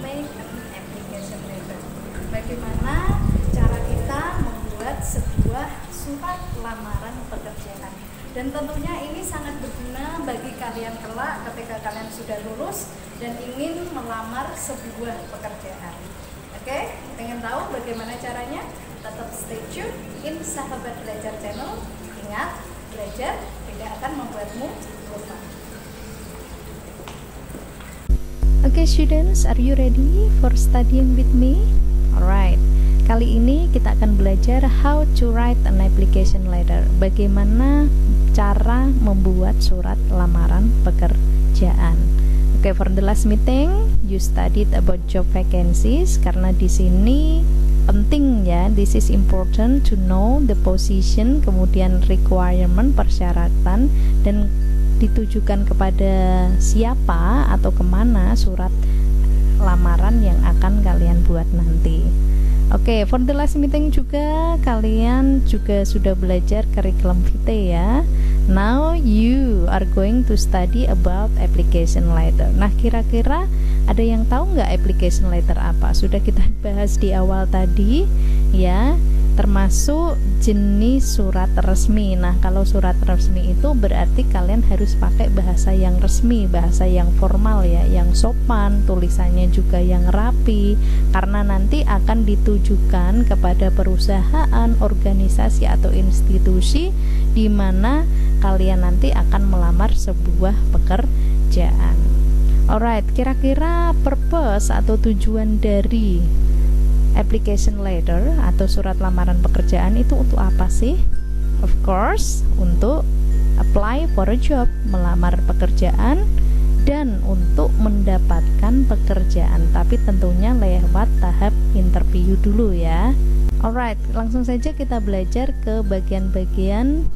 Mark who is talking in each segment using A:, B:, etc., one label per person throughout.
A: make an application letter. Bagaimana cara kita membuat sebuah surat lamaran pekerjaan. Dan tentunya ini sangat berguna bagi kalian kelak ketika kalian sudah lulus dan ingin melamar sebuah pekerjaan. Oke, pengen tahu bagaimana caranya? Tetap stay tune in Sahabat Belajar Channel. Ingat, belajar tidak akan membuatmu lupa.
B: Okay students, are you ready for studying with me? Alright, kali ini kita akan belajar how to write an application letter. Bagaimana cara membuat surat lamaran pekerjaan. Okay, for the last meeting you studied about job vacancies, karena di sini penting ya, this is important to know the position, kemudian requirement, persyaratan, dan ditujukan kepada siapa atau kemana surat lamaran yang akan kalian buat nanti. Oke, for the last meeting juga kalian juga sudah belajar curriculum vitae ya. Now you are going to study about application letter. Nah, kira-kira ada yang tahu nggak application letter apa? Sudah kita bahas di awal tadi ya, termasuk jenis surat resmi. Nah, kalau surat resmi itu berarti kalian harus pakai bahasa yang resmi, bahasa yang formal ya, yang sopan, tulisannya juga yang rapi, karena nanti akan ditujukan kepada perusahaan, organisasi atau institusi di mana kalian nanti akan melamar sebuah pekerjaan. Alright, kira-kira purpose atau tujuan dari application letter atau surat lamaran pekerjaan itu untuk apa sih? Of course, untuk apply for a job, melamar pekerjaan, dan untuk mendapatkan pekerjaan, tapi tentunya lewat tahap interview dulu ya. Alright, langsung saja kita belajar ke bagian-bagian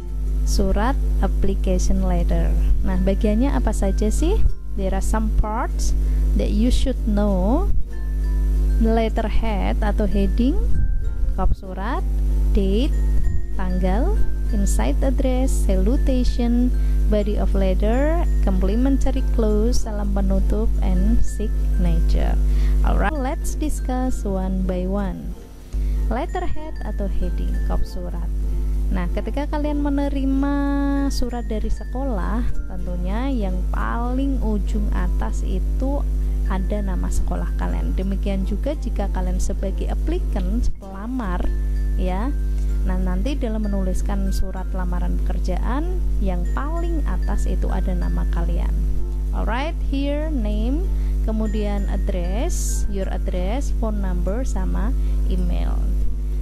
B: surat application letter. Nah, bagiannya apa saja sih? There are some parts that you should know. Letterhead atau heading, kop surat, date, tanggal, inside address, salutation, body of letter, complimentary clause, salam penutup, and signature. Alright, let's discuss one by one. Letterhead atau heading, kop surat. Nah, ketika kalian menerima surat dari sekolah, tentunya yang paling ujung atas itu ada nama sekolah kalian. Demikian juga jika kalian sebagai applicant, pelamar ya. Nah, nanti dalam menuliskan surat lamaran pekerjaan yang paling atas itu ada nama kalian. Alright, here name, kemudian address, your address, phone number, sama email.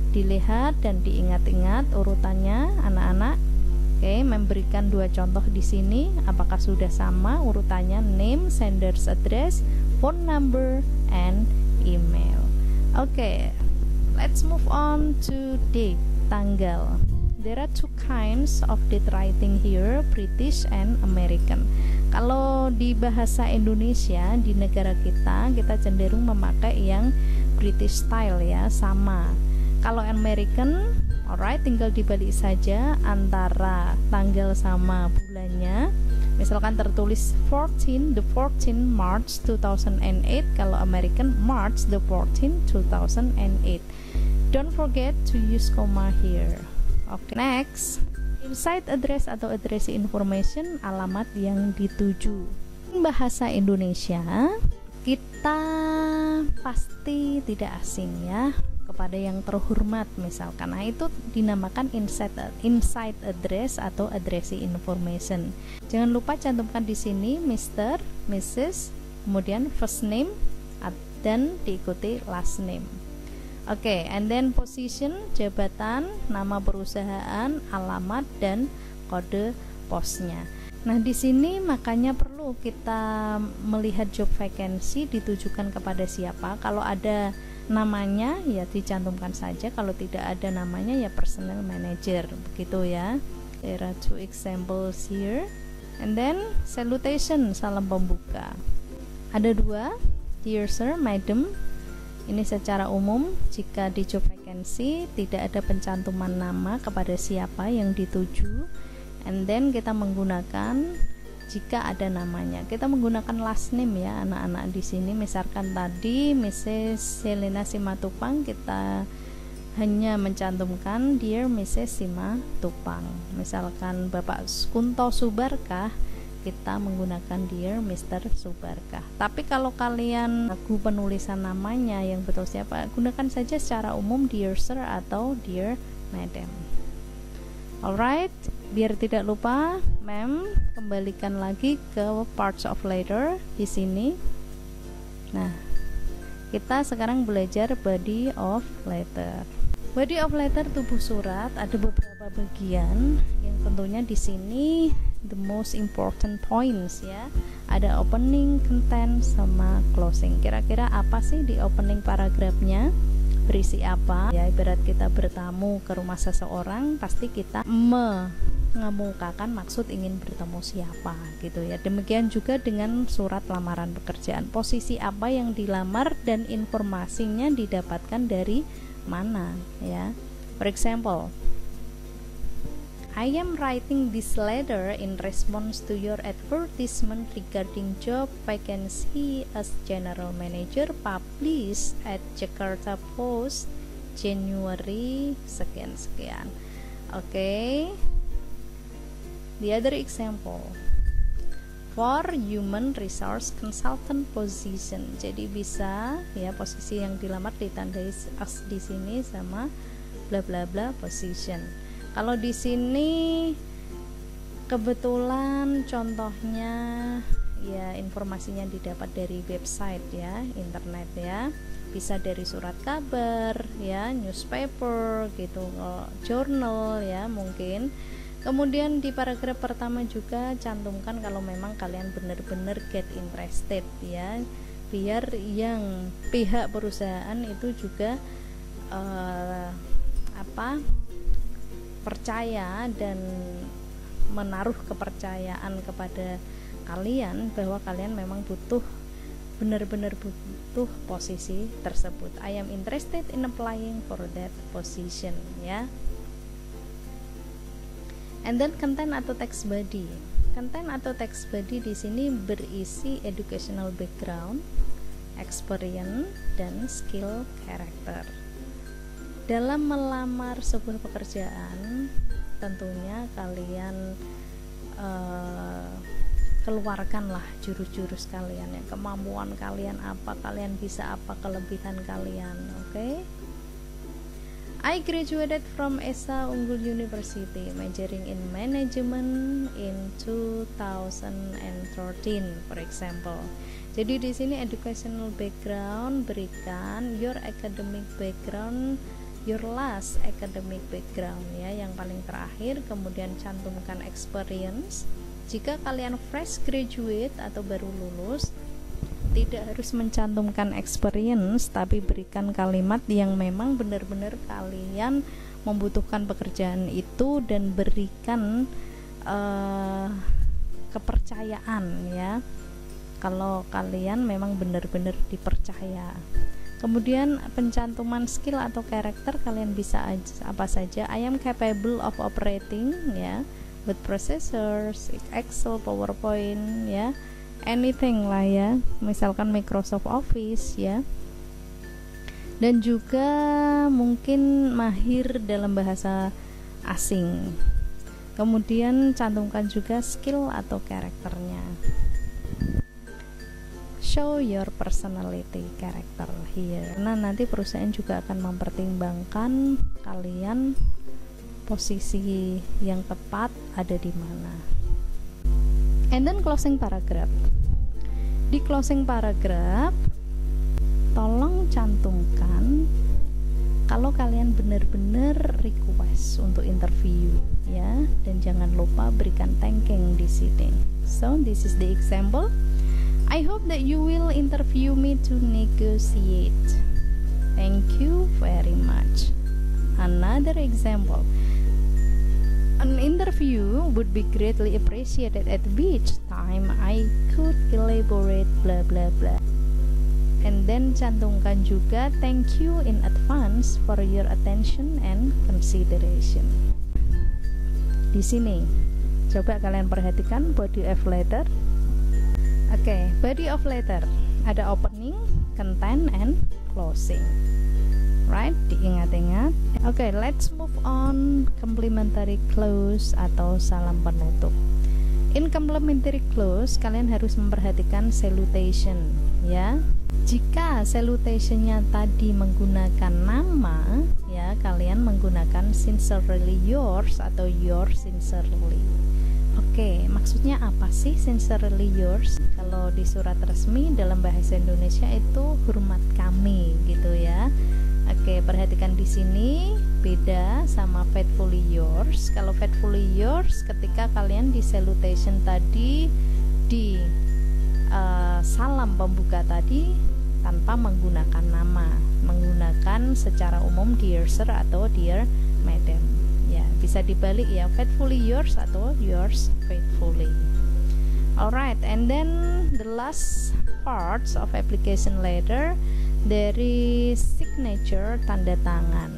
B: Dilihat dan diingat-ingat urutannya anak-anak. Oke, memberikan dua contoh di sini. Apakah sudah sama urutannya? Name, sender's address, phone number, and email. Oke, let's move on to date, tanggal. There are two kinds of date writing here, British and American. Kalau di bahasa Indonesia, di negara kita cenderung memakai yang British style ya, sama. Kalau American, alright, tinggal dibalik saja antara tanggal sama bulannya. Misalkan tertulis the 14 March 2008, kalau American March the 14 2008. Don't forget to use comma here. Okay, next, inside address atau address information, alamat yang dituju. Bahasa Indonesia kita pasti tidak asing ya kepada yang terhormat misalkan. Nah, itu dinamakan inside address atau address information. Jangan lupa cantumkan di sini Mr., Mrs., kemudian first name dan diikuti last name. Oke, and then position, jabatan, nama perusahaan, alamat, dan kode posnya. Nah, di sini makanya perlu kita melihat job vacancy ditujukan kepada siapa. Kalau ada namanya ya dicantumkan saja, kalau tidak ada namanya ya personnel manager, begitu ya. There are two examples here. And then salutation, salam pembuka. Ada dua, dear sir, madam. Ini secara umum jika di job vacancy tidak ada pencantuman nama kepada siapa yang dituju, and then kita menggunakan jika ada namanya. Kita menggunakan last name ya anak-anak di sini. Misalkan tadi Mrs. Selena Simatupang, kita hanya mencantumkan Dear Mrs. Simatupang. Misalkan Bapak Kunto Subarkah, kita menggunakan Dear Mr. Subarkah. Tapi kalau kalian ragu penulisan namanya yang betul siapa, gunakan saja secara umum Dear Sir atau Dear Madam. Alright, biar tidak lupa, ma'am, kembalikan lagi ke parts of letter di sini. Nah, kita sekarang belajar body of letter. Body of letter tubuh surat ada beberapa bagian yang tentunya di sini the most important points ya. Ada opening, content, sama closing. Kira-kira apa sih di opening paragrafnya? Berisi apa? Ya, ibarat kita bertamu ke rumah seseorang, pasti kita mengemukakan maksud ingin bertemu siapa gitu ya. Demikian juga dengan surat lamaran pekerjaan. Posisi apa yang dilamar dan informasinya didapatkan dari mana ya. For example, I am writing this letter in response to your advertisement regarding job vacancy as general manager published at Jakarta Post January sekian-sekian. Okay. The other example, for human resource consultant position. Jadi bisa ya posisi yang dilamar ditandai as di sini sama bla bla bla position. Kalau di sini kebetulan contohnya ya informasinya didapat dari website ya, internet ya. Bisa dari surat kabar ya, newspaper gitu, journal ya mungkin. Kemudian di paragraf pertama juga cantumkan kalau memang kalian benar-benar get interested ya, biar yang pihak perusahaan itu juga percaya dan menaruh kepercayaan kepada kalian bahwa kalian memang benar-benar butuh posisi tersebut. I am interested in applying for that position ya. And then content atau text body. Content atau text body di sini berisi educational background, experience, dan skill character. Dalam melamar sebuah pekerjaan, tentunya kalian keluarkanlah jurus-jurus kalian ya, kemampuan kalian apa, kalian bisa apa, kelebihan kalian. Okay? I graduated from Esa Unggul University, majoring in management in 2013, for example. Jadi di sini educational background, berikan your academic background, your last academic background ya, yang paling terakhir. Kemudian cantumkan experience. Jika kalian fresh graduate atau baru lulus, tidak harus mencantumkan experience, tapi berikan kalimat yang memang benar-benar kalian membutuhkan pekerjaan itu dan berikan kepercayaan ya, kalau kalian memang benar-benar dipercaya. Kemudian pencantuman skill atau karakter, kalian bisa apa saja. I am capable of operating ya, with processors, Excel, PowerPoint ya, anything lah ya, misalkan Microsoft Office ya. Dan juga mungkin mahir dalam bahasa asing. Kemudian cantumkan juga skill atau karakternya. Show your personality character here. Nah, nanti perusahaan juga akan mempertimbangkan kalian posisi yang tepat ada di mana. And then closing paragraph. Di closing paragraph, tolong cantumkan kalau kalian benar-benar request untuk interview ya, dan jangan lupa berikan thanking di sini. So this is the example. I hope that you will interview me to negotiate. Thank you very much. Another example. An interview would be greatly appreciated at which time I could elaborate blah blah blah. And then cantumkan juga thank you in advance for your attention and consideration. Di sini Coba kalian perhatikan body of letter. Oke, body of letter ada opening, content, and closing. Right, diingat-ingat. Oke, let's move on complementary close atau salam penutup. In complementary close, kalian harus memperhatikan salutation, ya. Jika salutationnya tadi menggunakan nama, ya, kalian menggunakan sincerely yours atau yours sincerely. Oke, maksudnya apa sih sincerely yours? Kalau di surat resmi dalam bahasa Indonesia itu hormat kami, gitu ya. Oke, perhatikan di sini beda sama faithfully yours. Kalau faithfully yours, ketika kalian di salutation tadi, di salam pembuka tadi tanpa menggunakan nama, menggunakan secara umum dear sir atau dear madam. Ya, bisa dibalik ya, faithfully yours atau yours faithfully. Alright, and then the last parts of application letter dari signature, tanda tangan.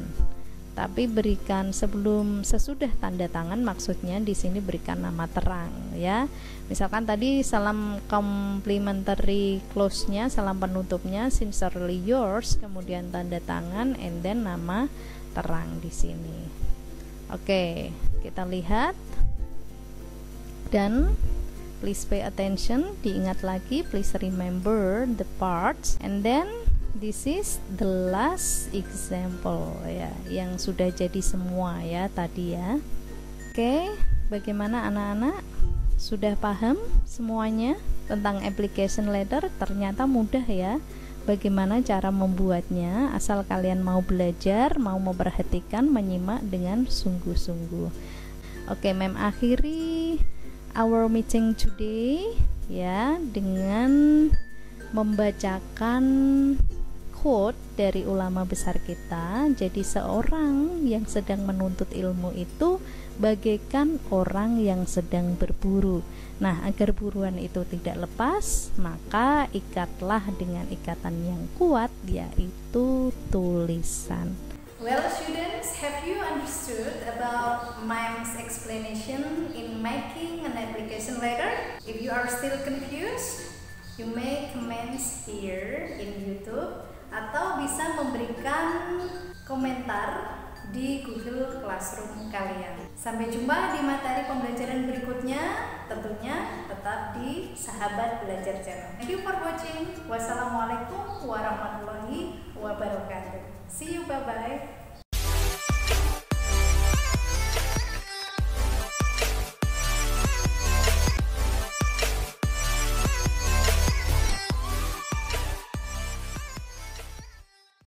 B: Tapi berikan sesudah tanda tangan, maksudnya di sini berikan nama terang, ya. Misalkan tadi salam complimentary close-nya, salam penutupnya sincerely yours, kemudian tanda tangan, and then nama terang di sini. Oke, kita lihat dan please pay attention, diingat lagi, please remember the parts, and then this is the last example, ya, yang sudah jadi semua ya tadi ya. Oke, bagaimana anak-anak? Sudah paham semuanya tentang application letter? Ternyata mudah ya. Bagaimana cara membuatnya, asal kalian mau belajar, mau memperhatikan, menyimak dengan sungguh-sungguh. Oke, Mem akhiri our meeting today ya dengan membacakan quote dari ulama besar kita. Jadi seorang yang sedang menuntut ilmu itu bagaikan orang yang sedang berburu. Nah, agar buruan itu tidak lepas, maka ikatlah dengan ikatan yang kuat, yaitu tulisan.
A: Well, students, have you understood about Mem's explanation in making an application letter? If you are still confused, you may comment here in YouTube atau bisa memberikan komentar di Google Classroom kalian. Sampai jumpa di materi pembelajaran berikutnya, tentunya tetap di Sahabat Belajar Channel. Thank you for watching. Wassalamualaikum warahmatullahi wabarakatuh. See you, bye-bye.